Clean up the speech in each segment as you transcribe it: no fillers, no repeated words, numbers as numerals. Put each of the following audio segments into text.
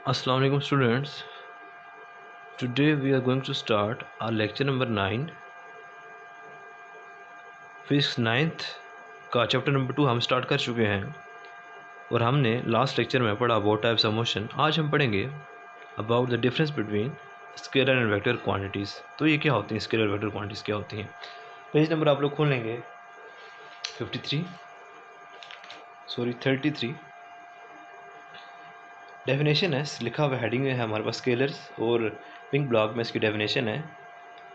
Assalamu alaikum students. Today we are going to start our lecture number 9. Physics 9th का chapter number 2 हम start कर चुके हैं और हमने लास्ट लेक्चर में पढ़ा अबाउट टाइप्स ऑफ मोशन। आज हम पढ़ेंगे about the difference between scalar and vector quantities. तो ये क्या होती हैं, स्केलर वेक्टर क्वांटिटीज़ क्या होती हैं। पेज नंबर आप लोग खोल लेंगे 33। डेफिनेशन है, लिखा हुआ हेडिंग है हमारे पास स्केलर्स, और पिंक ब्लॉक में इसकी डेफिनेशन है।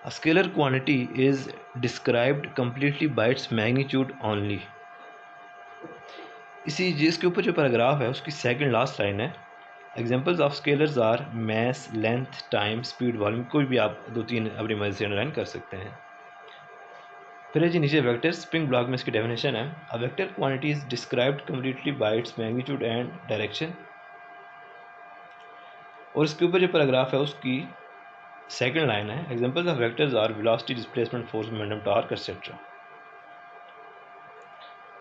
A scalar quantity is described completely by its magnitude only। इसी जिसके ऊपर जो पैराग्राफ है उसकी सेकंड लास्ट लाइन है। Examples of scalars are mass, length, time, speed, volume. कोई भी आप 2-3 अपनी मर्जी से अंडरलाइन कर सकते हैं। फिर है जी नीचे वेक्टर्स, पिंक ब्लॉक में इसकी डेफिनेशन है। A vector quantity is described completely by its magnitude and direction. और इसके ऊपर जो पैराग्राफ है उसकी सेकंड लाइन है। Examples of vectors are velocity, displacement, force, momentum, torque etcetera.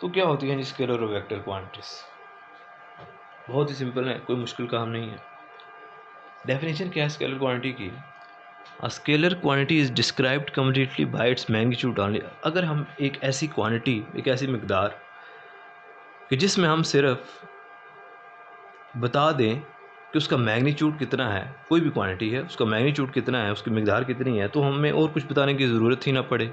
तो क्या होती है स्केलर और वेक्टर क्वांटिटीज? बहुत ही सिंपल है, कोई मुश्किल काम नहीं है। डेफिनेशन क्या है स्केलर क्वांटिटी की? A scalar quantity is described completely by its magnitude only. अगर हम एक ऐसी क्वांटिटी, एक ऐसी मिकदार कि जिसमें हम सिर्फ बता दें कि उसका मैग्नीट्यूड कितना है, कोई भी क्वांटिटी है उसका मैग्नीट्यूड कितना है, उसकी मिकदार कितनी है, तो हमें और कुछ बताने की ज़रूरत ही ना पड़े,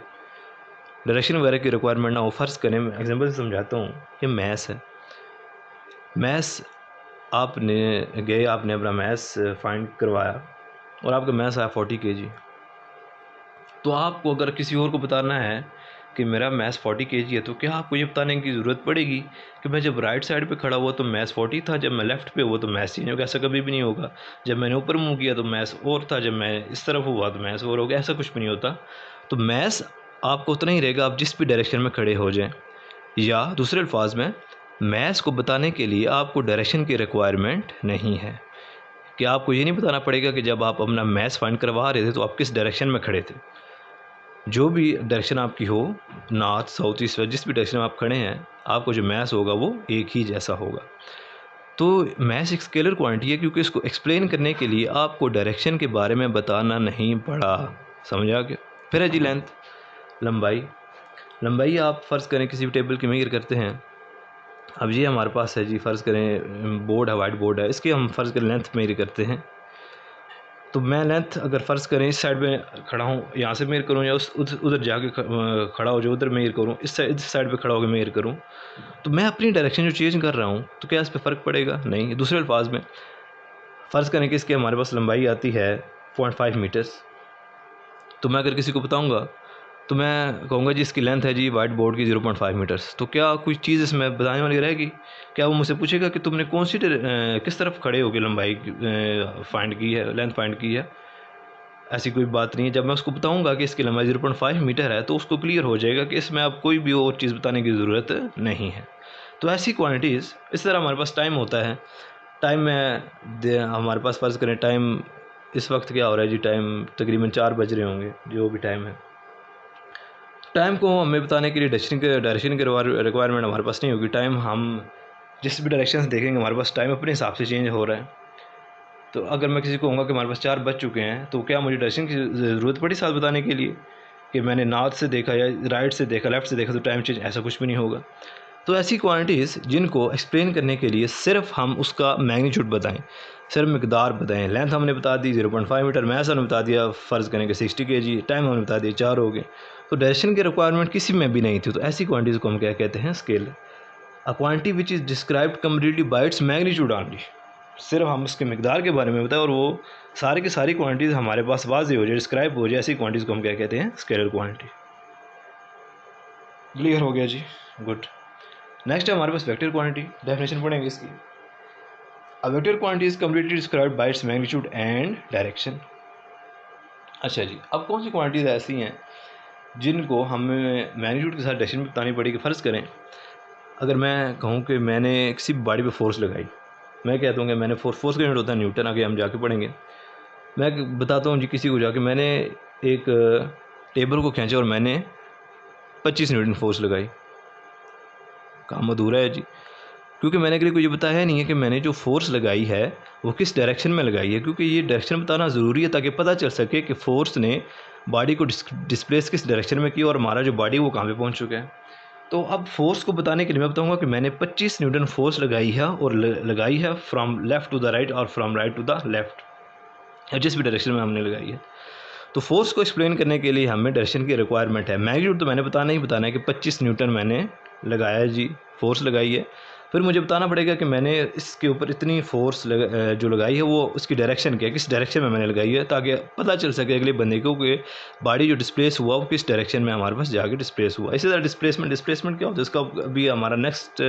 डायरेक्शन वगैरह की रिक्वायरमेंट ना हो। फर्ज करें, मैं एग्जांपल से समझाता हूँ कि मैस है। मैस आपने अपना मैस फाइंड करवाया और आपका मैस आया 40 kg। तो आपको अगर किसी और को बताना है कि मेरा मैस 40 kg है, तो क्या आपको ये बताने की ज़रूरत पड़ेगी कि मैं जब राइट साइड पे खड़ा हुआ तो मैस 40 था, जब मैं लेफ़्ट पे हुआ तो मैस चेंज हो गया? ऐसा कभी भी नहीं होगा। जब मैंने ऊपर मुँह किया तो मैस और था, जब मैं इस तरफ हुआ तो मैस और हो गया। ऐसा कुछ भी नहीं होता। तो मैस आपको उतना ही रहेगा आप जिस भी डायरेक्शन में खड़े हो जाएँ। या दूसरे अल्फाज में, मैस को बताने के लिए आपको डायरेक्शन की रिक्वायरमेंट नहीं है कि आपको ये नहीं बताना पड़ेगा कि जब आप अपना मैस फाइंड करवा रहे थे तो आप किस डायरेक्शन में खड़े थे। जो भी डायरेक्शन आपकी हो, नॉर्थ, साउथ, ईस्ट, वेस्ट, जिस भी डायरेक्शन में आप खड़े हैं, आपको जो मैस होगा वो एक ही जैसा होगा। तो मैस एक स्केलर क्वांटिटी है क्योंकि इसको एक्सप्लेन करने के लिए आपको डायरेक्शन के बारे में बताना नहीं पड़ा। समझा क्या? फिर है जी लेंथ, लंबाई। लंबाई आप फ़र्ज़ करें किसी भी टेबल की मेजर करते हैं। अब ये हमारे पास है जी, फ़र्ज़ करें बोर्ड है, वाइट बोर्ड है, इसकी हम फ़र्ज़ करें लेंथ मेजर करते हैं। तो मैं लेंथ अगर फ़र्ज़ करें इस साइड में खड़ा हूँ, यहाँ से मेजर करूँ, या उधर जाके खड़ा हो जो उधर मेजर करूँ, इस साइड पे खड़ा होकर मेजर करूँ, तो मैं अपनी डायरेक्शन जो चेंज कर रहा हूँ तो क्या इस पे फ़र्क पड़ेगा? नहीं। दूसरे अल्फाज में फ़र्ज़ करें कि इसके हमारे पास लंबाई आती है 0.5 मीटर्स। तो मैं अगर किसी को बताऊँगा तो मैं कहूँगा जी इसकी लेंथ है जी वाइट बोर्ड की 0.5 मीटर्स। तो क्या कोई चीज़ इसमें बताने वाली रहेगी? क्या वो मुझसे पूछेगा कि तुमने कौन सी किस तरफ खड़े होकर लंबाई फाइंड की है, लेंथ फाइंड की है? ऐसी कोई बात नहीं है। जब मैं उसको बताऊंगा कि इसकी लंबाई 0.5 मीटर है तो उसको क्लियर हो जाएगा कि इसमें अब कोई भी और चीज़ बताने की ज़रूरत नहीं है। तो ऐसी क्वांटिटीज़, इस तरह हमारे पास टाइम होता है। टाइम में हमारे पास फ़र्ज़ करें टाइम इस वक्त क्या हो रहा है जी, टाइम तकरीबन 4 बज रहे होंगे, जो भी टाइम है। टाइम को हमें बताने के लिए डायरेक्शन की रिक्वायरमेंट हमारे पास नहीं होगी। टाइम हम जिस भी डायरेक्शन से देखेंगे हमारे पास टाइम अपने हिसाब से चेंज हो रहा है। तो अगर मैं किसी को कहूँगा कि हमारे पास 4 बज चुके हैं, तो क्या मुझे डायरेक्शन की ज़रूरत पड़ी साथ बताने के लिए कि मैंने नॉर्थ से देखा या राइट से देखा, लेफ़्ट से देखा तो टाइम चेंज? ऐसा कुछ भी नहीं होगा। तो ऐसी क्वांटिटीज़ जिनको एक्सप्लेन करने के लिए सिर्फ हम उसका मैग्नीट्यूड बताएं, सिर्फ मिकदार बताएं। लेंथ हमने बता दी 0.5 मीटर, मैस हमने बता दिया फ़र्ज़ करें कि 60 kg, टाइम हमने बता दिया 4 हो गए, तो डायरेक्शन की रिक्वायरमेंट किसी में भी नहीं थी। तो ऐसी क्वांटिटीज़ को हम क्या कहते हैं? Scalar. A quantity which is described completely by its magnitude only. सिर्फ हम उसके मिकदार के बारे में बताएं और वो सारी की सारी क्वांटिटीज़ हमारे पास वाज़ेह हो जाए, डिस्क्राइब हो जाए, ऐसी क्वांटिटीज़ को हम क्या कहते हैं? Scalar quantity. क्लियर हो गया जी? गुड। नेक्स्ट है हमारे पास वेक्टर क्वांटिटी। डेफिनेशन पढ़ेंगे इसकी। अ vector quantity is completely described bye its magnitude and direction. अच्छा जी, अब कौन सी क्वांटिटीज़ ऐसी हैं जिनको हमें मैग्नीट्यूड के साथ डायरेक्शन भी बतानी पड़ेगी? फ़र्ज़ करें अगर मैं कहूँ कि मैंने किसी बॉडी पे फोर्स लगाई, मैं कहता हूँ कि मैंने फोर्स का यूनिट होता है न्यूटन, आगे हम जाके पढ़ेंगे। मैं बताता हूँ जी किसी को जाके मैंने एक टेबल को खींचा और मैंने 25 न्यूटन फोर्स लगाई, काम अधूरा है जी, क्योंकि मैंने किसी को ये बताया नहीं है कि मैंने जो फोर्स लगाई है वो किस डायरेक्शन में लगाई है, क्योंकि ये डायरेक्शन बताना ज़रूरी है ताकि पता चल सके कि फ़ोर्स ने बॉडी को डिस्प्लेस किस डायरेक्शन में किया और हमारा जो बॉडी वो कहाँ पे पहुंच चुका है। तो अब फोर्स को बताने के लिए मैं बताऊंगा कि मैंने 25 न्यूटन फोर्स लगाई है और लगाई है from left to the right और from right to the left, जिस भी डायरेक्शन में हमने लगाई है। तो फोर्स को एक्सप्लेन करने के लिए हमें डायरेक्शन की रिक्वायरमेंट है। मैग्नीट्यूड तो मैंने बताना ही बताना है कि 25 न्यूटन मैंने लगाया है जी, फोर्स लगाई है। फिर मुझे बताना पड़ेगा कि मैंने इसके ऊपर इतनी फोर्स जो लगाई है वो उसकी डायरेक्शन क्या है, किस डायरेक्शन में मैंने लगाई है, ताकि पता चल सके अगले बंदे को कि बॉडी जो डिस्प्लेस हुआ वो किस डायरेक्शन में हमारे पास जाके डिस्प्लेस हुआ। इसी तरह डिस्प्लेसमेंट क्या होता है, इसका अभी हमारा नेक्स्ट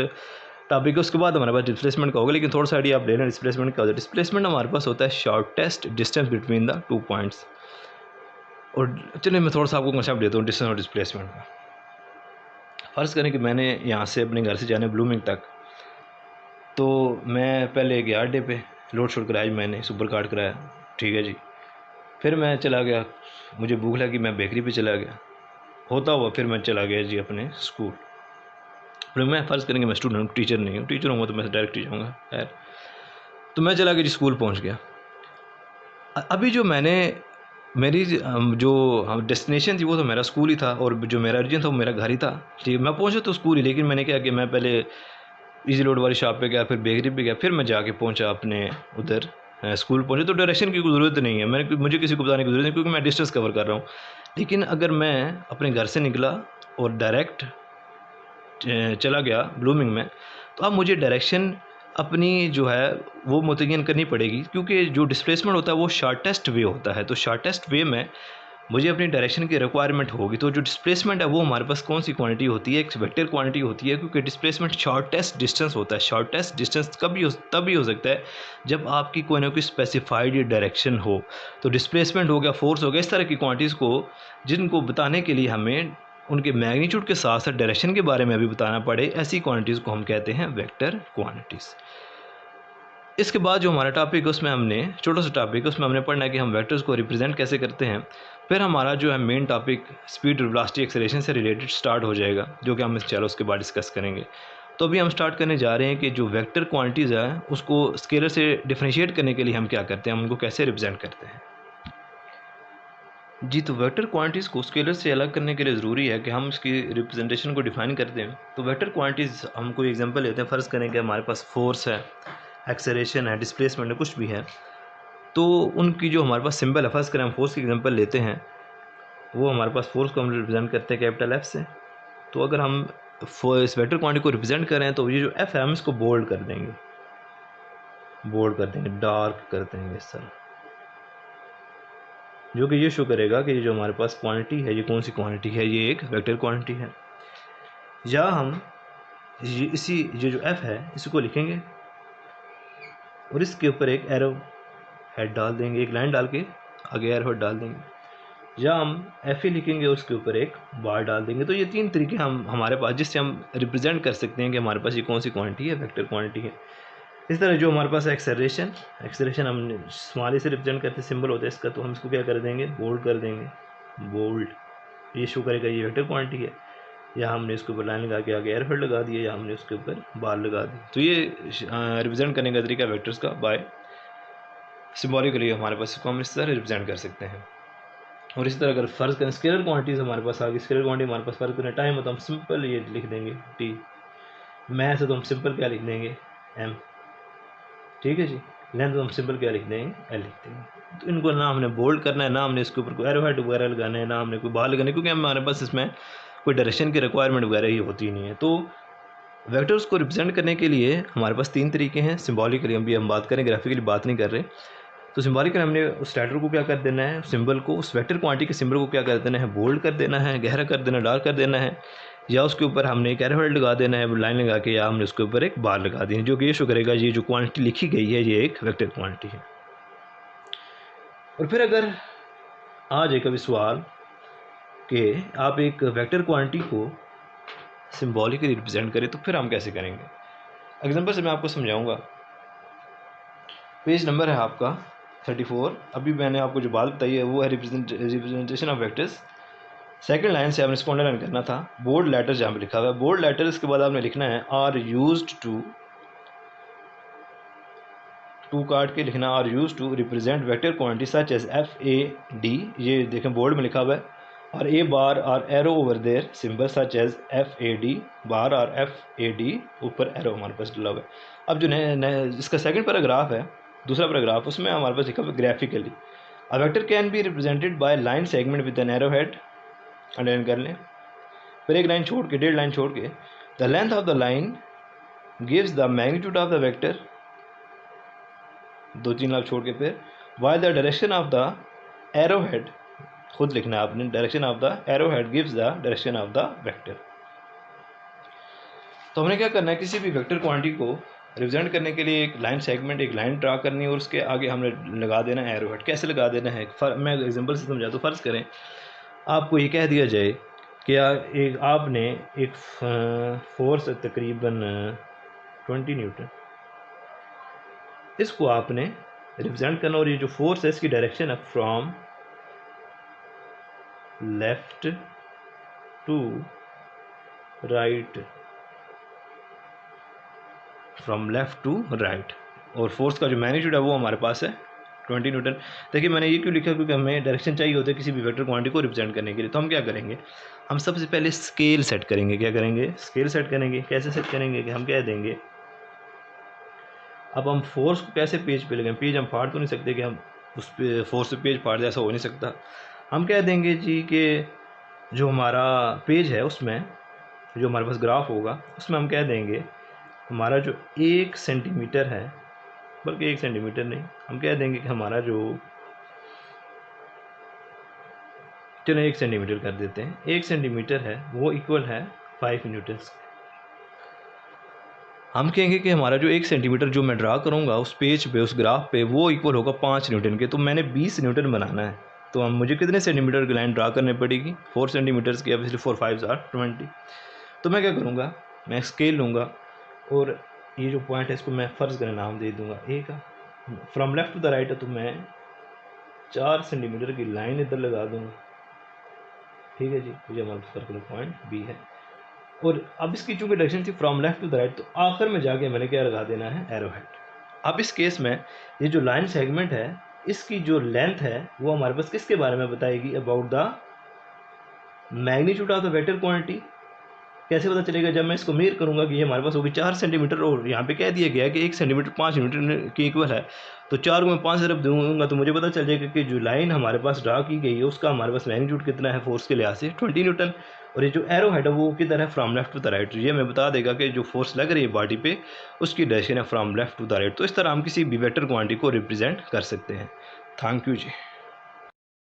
टॉपिक है, उसके बाद हमारे पास डिस्प्लेसमेंट का होगा, लेकिन थोड़ा सा आइडिया आप ले लें डिस्प्लेसमेंट क्या होता है। डिस्प्लेसमेंट हमारे पास होता है shortest distance between the 2 points. और चलिए मैं थोड़ा सा आपको कंसेप्ट देता हूँ डिस्टेंस और डिस्प्लेसमेंट का। फ़र्ज़ करें कि मैंने यहाँ से अपने घर से जाने ब्लूमिंग तक, तो मैं पहले गया अड्डे पे, लोड शोड कराया, मैंने सुपर कार्ड कराया, ठीक है जी। फिर मैं चला गया, मुझे भूख लगी, मैं बेकरी पे चला गया, होता हुआ फिर मैं चला गया जी अपने स्कूल। फिर मैं फ़र्ज़ करेंगे मैं स्टूडेंट हूँ, टीचर नहीं हूँ, टीचर हूँगा तो मैं डायरेक्ट ही जाऊँगा खैर। तो मैं चला गया जी, स्कूल पहुँच गया। अभी जो मैंने मेरी जो डेस्टिनेशन थी वो तो मेरा स्कूल ही था, और जो मेरा ओरिजिन था वो मेरा घर ही था, ठीक है। मैं पहुंचा तो स्कूल ही, लेकिन मैंने क्या कि मैं पहले इजी लोड वाली शॉप पे गया, फिर बेकरी पे गया, फिर मैं जाके पहुंचा अपने उधर स्कूल पहुंचे। तो डायरेक्शन की कोई ज़रूरत नहीं है, मुझे किसी को बताने की ज़रूरत नहीं, क्योंकि मैं डिस्टेंस कवर कर रहा हूँ। लेकिन अगर मैं अपने घर से निकला और डायरेक्ट चला गया ब्लूमिंग में, तो अब मुझे डायरेक्शन अपनी जो है वो मुतय्यन करनी पड़ेगी, क्योंकि जो डिस्प्लेसमेंट होता है वो शॉर्टेस्ट वे होता है। तो शॉर्टेस्ट वे में मुझे अपनी डायरेक्शन की रिक्वायरमेंट होगी। तो जो डिस्प्लेसमेंट है वो हमारे पास कौन सी क्वांटिटी होती है, एक वेक्टर क्वांटिटी होती है, क्योंकि डिस्प्लेसमेंट शॉर्टेस्ट डिस्टेंस होता है। शॉर्टेस्ट डिस्टेंस तभी हो सकता है जब आपकी कोई ना कोई स्पेसिफाइड डायरेक्शन हो। तो डिस्प्लेसमेंट हो गया, फोर्स हो गया, इस तरह की क्वांटिटीज़ को जिनको बताने के लिए हमें उनके मैग्नीट्यूड के साथ साथ डायरेक्शन के बारे में भी बताना पड़े, ऐसी क्वांटिटीज़ को हम कहते हैं वेक्टर क्वांटिटीज़। इसके बाद जो हमारा टॉपिक है उसमें हमने छोटा सा टॉपिक है, उसमें हमने पढ़ना है कि हम वेक्टर्स को रिप्रेजेंट कैसे करते हैं। फिर हमारा जो है main topic speed, velocity, acceleration से रिलेटेड स्टार्ट हो जाएगा, जो कि हम चलो उसके बाद डिस्कस करेंगे। तो अभी हम स्टार्ट करने जा रहे हैं कि जो वेक्टर क्वांटिटीज़ है उसको स्केलर से डिफरेंशिएट करने के लिए हम क्या करते हैं, हम उनको कैसे रिप्रेजेंट करते हैं जी। तो वेक्टर क्वांटिटीज़ को स्केलर से अलग करने के लिए ज़रूरी है कि हम इसकी रिप्रेजेंटेशन को डिफाइन करते हैं। तो वेक्टर क्वांटिटीज़ हम कोई एग्जांपल लेते हैं, फ़र्ज़ करें कि हमारे पास फोर्स है, एक्सेलरेशन है, डिस्प्लेसमेंट है, कुछ भी है, तो उनकी जो हमारे पास सिंबल है, फ़र्ज़ करें हम फोर्स की एग्जांपल लेते हैं, वो हमारे पास फोर्स को हम रिप्रेजेंट करते हैं कैपिटल एफ से। तो अगर हम इस वेक्टर क्वांटिटी को रिप्रेजेंट करें तो ये जो एफ है हम इसको बोल्ड कर देंगे, डार्क कर देंगे इस तरह, जो कि ये शो करेगा कि ये जो हमारे पास क्वांटिटी है ये कौन सी क्वांटिटी है, ये एक वेक्टर क्वांटिटी है। या हम ये जो एफ है इसको लिखेंगे और इसके ऊपर एक एरो हेड डाल देंगे, एक लाइन डाल के आगे एरो हेड डाल देंगे, या हम एफ ही लिखेंगे उसके ऊपर एक बार डाल देंगे। तो ये तीन तरीके हम हमारे पास जिससे हम रिप्रेजेंट कर सकते हैं कि हमारे पास ये कौन सी क्वांटिटी है, वेक्टर क्वांटिटी है। इस तरह जो हमारे पास एक्सेलरेशन हम स्मॉल से रिप्रेजेंट करते सिंबल होता है इसका, तो हम इसको क्या कर देंगे, बोल्ड कर देंगे, बोल्ड, ये शो करेगा ये वेक्टर क्वांटिटी है। या हमने इसके ऊपर लाइन लगा के आगे एयर हेड लगा दिया, या हमने उसके ऊपर बार लगा दी। तो ये रिप्रेजेंट करने का तरीका वेक्टर्स का बाय सिम्बॉलिकली हमारे पास इसको हम इस तरह रिप्रेजेंट कर सकते हैं। और इसी तरह अगर फ़र्ज़ करें स्केलर क्वांटिटीज़ हमारे पास आ गई, स्केलर क्वांटिटी हमारे पास फ़र्ज़ करें टाइम हो तो हम सिंपल ये लिख देंगे टी, मैथ है तो हम सिंपल क्या लिख देंगे एम, ठीक है जी। लेंथ तो हम सिंपल क्या लिख देंगे एल लिख देंगे। तो इनको ना हमने बोल्ड करना है, ना हमने इसके ऊपर कोई एरो हेड वगैरह लगाना है, ना हमने कोई बाहर लगाना है, क्योंकि हमारे पास इसमें कोई डायरेक्शन की रिक्वायरमेंट वगैरह ही होती नहीं है। तो वेक्टर्स को रिप्रेजेंट करने के लिए हमारे पास तीन तरीके हैं। सिम्बॉलिकली अभी हम बात करें, ग्राफिकली बात नहीं कर रहे। तो सिम्बॉलिकली हमने उस लेटर को क्या कर देना है, सिंबल को, उस वेक्टर क्वांटिटी के सिंबल को क्या कर देना है, बोल्ड कर देना है, गहरा कर देना, डार्क कर देना है, या उसके ऊपर हमने एक एरो हेड लगा देना है लाइन लगा के, या हमने उसके ऊपर एक बार लगा दी है, जो कि ये शो करेगा ये जो क्वांटिटी लिखी गई है ये एक वेक्टर क्वांटिटी है। और फिर अगर आ जाए कभी सवाल कि आप एक वेक्टर क्वांटिटी को सिम्बॉलिकली रिप्रेजेंट करें तो फिर हम कैसे करेंगे। एग्जांपल से मैं आपको समझाऊंगा। पेज नंबर है आपका 34। अभी मैंने आपको जो बात बताई है वो है representation of vectors. Second line से आपने इसको अंडरलाइन करना था, बोल्ड लेटर जहाँ पे लिखा हुआ है, बोल्ड लेटर, इसके बाद आपने लिखना है आर यूज्ड टू 2 काट के लिखना, are use to represent vector quantity such as FAD, ये देखें बोर्ड में लिखा हुआ है, और a bar or arrow over their symbol such as FAD bar or FAD ऊपर एरो हमारे पास डला हुआ है। अब जो इसका सेकंड पैराग्राफ है, दूसरा पैराग्राफ, उसमें हमारे पास लिखा हुआ graphically a vector can be represented by line segment with an arrow head, underline कर लें, फिर एक लाइन छोड़ के, 1.5 लाइन छोड़ के, the length of the line gives the magnitude of the vector, 2-3 line छोड़ के, फिर while the direction of the arrow head, खुद लिखना है आपने, direction of the arrow head gives the direction of the vector. तो हमने क्या करना है, किसी भी वेक्टर क्वांटिटी को रिप्रेजेंट करने के लिए एक लाइन सेगमेंट, एक लाइन ड्रा करनी है और उसके आगे हमने लगा देना है एरो हेड। कैसे लगा देना है, मैं एग्जांपल से समझाता हूँ। फ़र्ज़ करें आपको ये कह दिया जाए कि आपने एक फोर्स तकरीबन 20 न्यूटन, इसको आपने रिप्रेजेंट करना, और ये जो फोर्स है इसकी डायरेक्शन है from left to right, from left to right, और फोर्स का जो मैग्नीट्यूड है वो हमारे पास है 20 न्यूटन। देखिए मैंने ये क्यों लिखा, क्योंकि हमें डायरेक्शन चाहिए होता है किसी भी वेक्टर क्वांटिटी को रिप्रेजेंट करने के लिए। तो हम क्या करेंगे, हम सबसे पहले स्केल सेट करेंगे। क्या करेंगे, स्केल सेट करेंगे। कैसे सेट करेंगे कि हम कह देंगे, अब हम फोर्स को कैसे पेज पे लगाएं, पेज हम फाड़ तो नहीं सकते कि हम उस पे फोर्स से पेज फाड़ दें, ऐसा हो नहीं सकता। हम कह देंगे जी कि जो हमारा पेज है उसमें जो हमारे पास ग्राफ होगा उसमें हम कह देंगे हमारा जो 1 सेंटीमीटर है, बल्कि 1 सेंटीमीटर नहीं, हम कह देंगे कि हमारा जो, चलो 1 सेंटीमीटर कर देते हैं, 1 सेंटीमीटर है वो इक्वल है 5 न्यूटन। हम कहेंगे कि हमारा जो 1 सेंटीमीटर जो मैं ड्रा करूँगा उस पेज पे, उस ग्राफ पे, वो इक्वल होगा 5 न्यूटन के। तो मैंने 20 न्यूटन बनाना है, तो हम मुझे कितने सेंटीमीटर की लाइन ड्रा करनी पड़ेगी, 4 सेंटीमीटर्स की, ऑब्वियसली 4 5 20। तो मैं क्या करूँगा, मैं स्केल लूँगा और ये जो पॉइंट है इसको मैं फ़र्ज़ करें नाम दे दूँगा ए का। From left to the right है तो मैं 4 सेंटीमीटर की लाइन इधर लगा दूँगा, ठीक है जी, मुझे हमारा सर्कुलर पॉइंट बी है। और अब इसकी चूँकि डायरेक्शन थी from left to the right, तो आखिर में जाके मैंने क्या लगा देना है, एरो हेड। अब इस केस में ये जो लाइन सेगमेंट है इसकी जो लेंथ है वो हमारे पास किसके बारे में बताएगी, about the magnitude of the vector quantity. कैसे पता चलेगा, जब मैं इसको मेयर करूंगा कि ये हमारे पास होगी 4 सेंटीमीटर, और यहाँ पे कह दिया गया है कि 1 सेंटीमीटर 5 न्यूटन के इक्वल है, तो 4 को मैं 5 तरफ दूंगा तो मुझे पता चल जाएगा कि जो लाइन हमारे पास ड्रा की गई है उसका हमारे पास मैग्नीट्यूड कितना है फोर्स के लिहाज से, 20 न्यूटन। और ये जो एरो हेड है वो किधर है, from left to the right. ये मैं बता देगा कि जो फोर्स लग रही है बॉडी पे उसकी डायरेक्शन है from left to the right. तो इस तरह हम किसी भी वेक्टर क्वांटिटी को रिप्रेजेंट कर सकते हैं। Thank you ji.